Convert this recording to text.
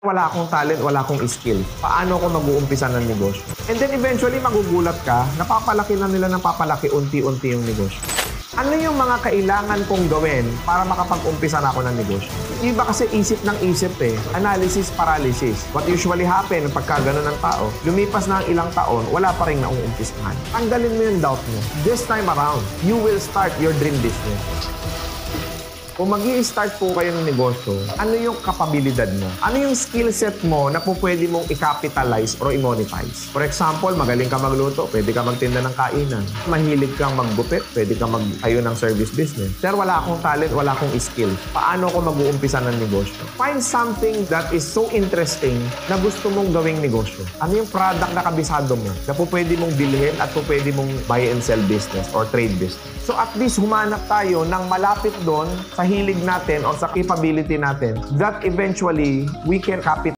Wala akong talent, wala akong skill. Paano ako mag-uumpisa ng negosyo? And then eventually magugulat ka, napapalaki na nila ng papalaki unti-unti yung negosyo. Ano yung mga kailangan kong gawin para makapag-umpisa na ako ng negosyo? Iba kasi isip ng isip eh. Analysis paralysis. What usually happen pagka gano'n ng tao, lumipas na ang ilang taon, wala pa rin nauumpisahan. Tanggalin mo yung doubt mo. This time around, you will start your dream business. Kung mag-i-start po kayo ng negosyo, ano yung kapabilidad mo? Ano yung skill set mo na po pwede mong i-capitalize or i-monetize? For example, magaling ka magluto, pwede ka magtinda ng kainan. Mahilig kang maggupit, pwede ka magtayo ng service business. Sir, wala akong talent, wala akong skill. Paano ako mag-uumpisa ng negosyo? Find something that is so interesting na gusto mong gawing negosyo. Ano yung product na kabisado mo na po pwede mong bilhin at po pwede mong buy and sell business or trade business? So at least humanap tayo ng malapit doon sa hilig natin o sa capability natin that eventually we can capitalize